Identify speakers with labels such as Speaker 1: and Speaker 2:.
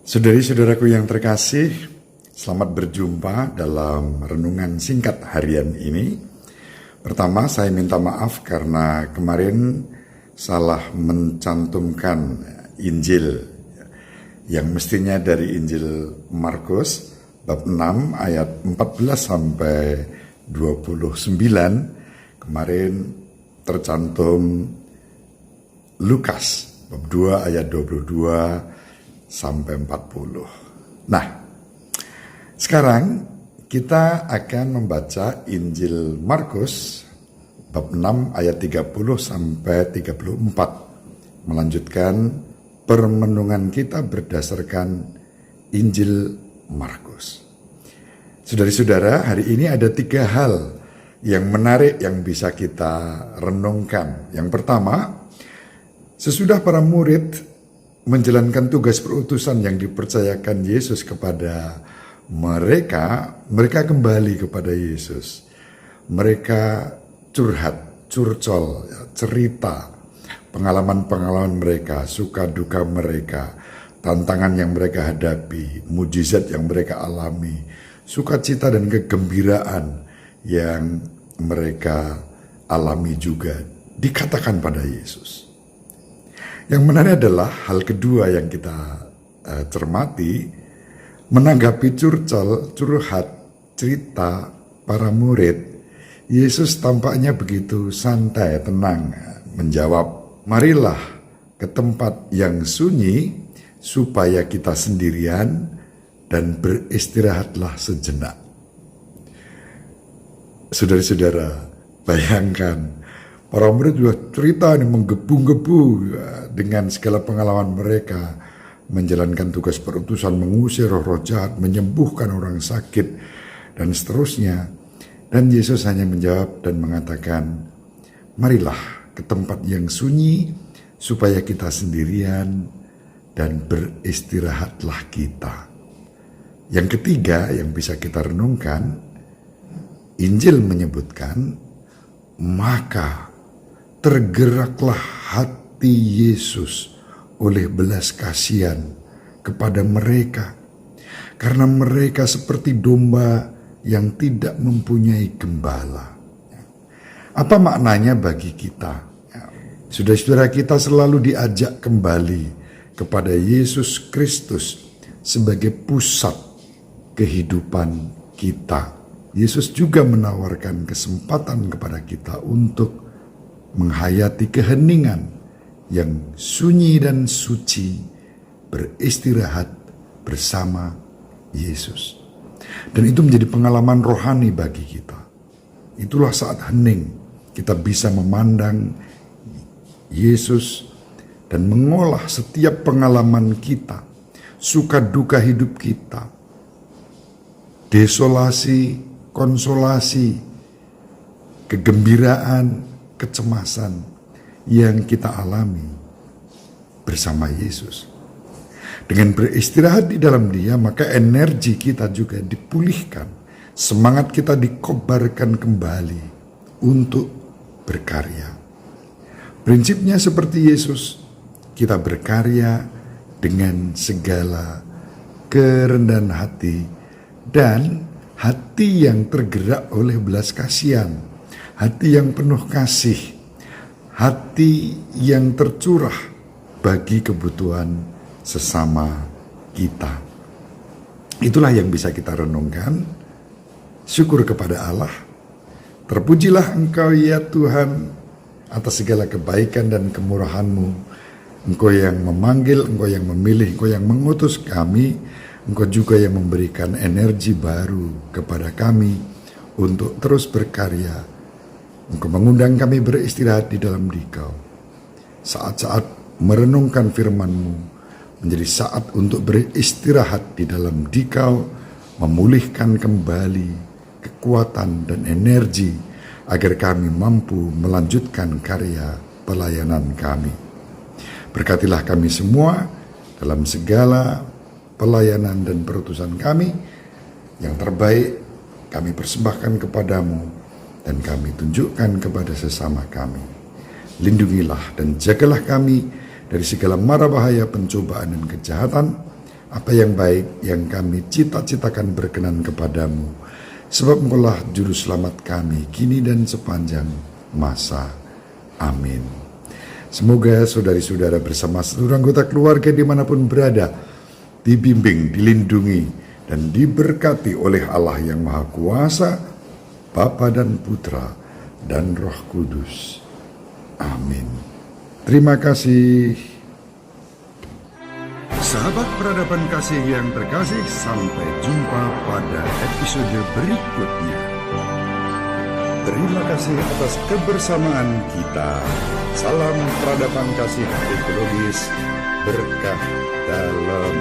Speaker 1: Saudari-saudaraku yang terkasih, selamat berjumpa dalam renungan singkat harian ini. Pertama, saya minta maaf karena kemarin salah mencantumkan Injil yang mestinya dari Injil Markus bab 6 ayat 14 sampai 29. Kemarin tercantum Lukas bab 2 ayat 22 sampai 40. Nah, sekarang kita akan membaca Injil Markus bab 6 ayat 30 sampai 34. Melanjutkan permenungan kita berdasarkan Injil Markus. Saudari-saudara, hari ini ada 3 hal yang menarik yang bisa kita renungkan. Yang pertama, sesudah para murid menjalankan tugas perutusan yang dipercayakan Yesus kepada mereka kembali kepada Yesus. Mereka curhat, curcol, cerita pengalaman-pengalaman mereka, suka duka mereka, tantangan yang mereka hadapi, mujizat yang mereka alami, sukacita dan kegembiraan yang mereka alami juga dikatakan pada Yesus. Yang menarik adalah hal kedua yang kita cermati, menanggapi curcol, curhat, cerita para murid, Yesus tampaknya begitu santai, tenang, menjawab, marilah ke tempat yang sunyi supaya kita sendirian dan beristirahatlah sejenak. Saudara-saudara, bayangkan, para murid juga cerita ini menggebu-gebu dengan segala pengalaman mereka, menjalankan tugas perutusan, mengusir roh-roh jahat, menyembuhkan orang sakit, dan seterusnya. Dan Yesus hanya menjawab dan mengatakan, marilah ke tempat yang sunyi supaya kita sendirian dan beristirahatlah kita. Yang ketiga yang bisa kita renungkan, Injil menyebutkan, maka tergeraklah hati Yesus oleh belas kasihan kepada mereka, karena mereka seperti domba yang tidak mempunyai gembala. Apa maknanya bagi kita? Saudara-saudara, kita selalu diajak kembali kepada Yesus Kristus sebagai pusat kehidupan kita. Yesus juga menawarkan kesempatan kepada kita untuk menghayati keheningan yang sunyi dan suci, beristirahat bersama Yesus. Dan itu menjadi pengalaman rohani bagi kita. Itulah saat hening kita bisa memandang Yesus dan mengolah setiap pengalaman kita, suka duka hidup kita, desolasi, konsolasi, kegembiraan, kecemasan yang kita alami bersama Yesus. Dengan beristirahat di dalam Dia, maka energi kita juga dipulihkan, semangat kita dikobarkan kembali untuk berkarya. Prinsipnya seperti Yesus, kita berkarya dengan segala kerendahan hati dan hati yang tergerak oleh belas kasihan, hati yang penuh kasih, hati yang tercurah bagi kebutuhan sesama kita. Itulah yang bisa kita renungkan. Syukur kepada Allah. Terpujilah Engkau ya Tuhan atas segala kebaikan dan kemurahan-Mu. Engkau yang memanggil, Engkau yang memilih, Engkau yang mengutus kami, Engkau juga yang memberikan energi baru kepada kami untuk terus berkarya. Engkau mengundang kami beristirahat di dalam Dikau. Saat-saat merenungkan firman-Mu menjadi saat untuk beristirahat di dalam Dikau, memulihkan kembali kekuatan dan energi agar kami mampu melanjutkan karya pelayanan kami. Berkatilah kami semua dalam segala pelayanan dan perutusan kami. Yang terbaik kami persembahkan kepadamu dan kami tunjukkan kepada sesama kami. Lindungilah dan jagalah kami dari segala mara bahaya, pencobaan dan kejahatan. Apa yang baik yang kami cita-citakan berkenan kepadamu, sebab Engkaulah juru selamat kami kini dan sepanjang masa. Amin. Semoga saudari-saudara bersama seluruh anggota keluarga dimanapun berada, dibimbing, dilindungi, dan diberkati oleh Allah yang Maha Kuasa, Bapa dan Putra dan Roh Kudus. Amin. Terima kasih. Sahabat peradaban kasih yang terkasih, sampai jumpa pada episode berikutnya. Terima kasih atas kebersamaan kita. Salam peradaban kasih ekologis, berkah dalam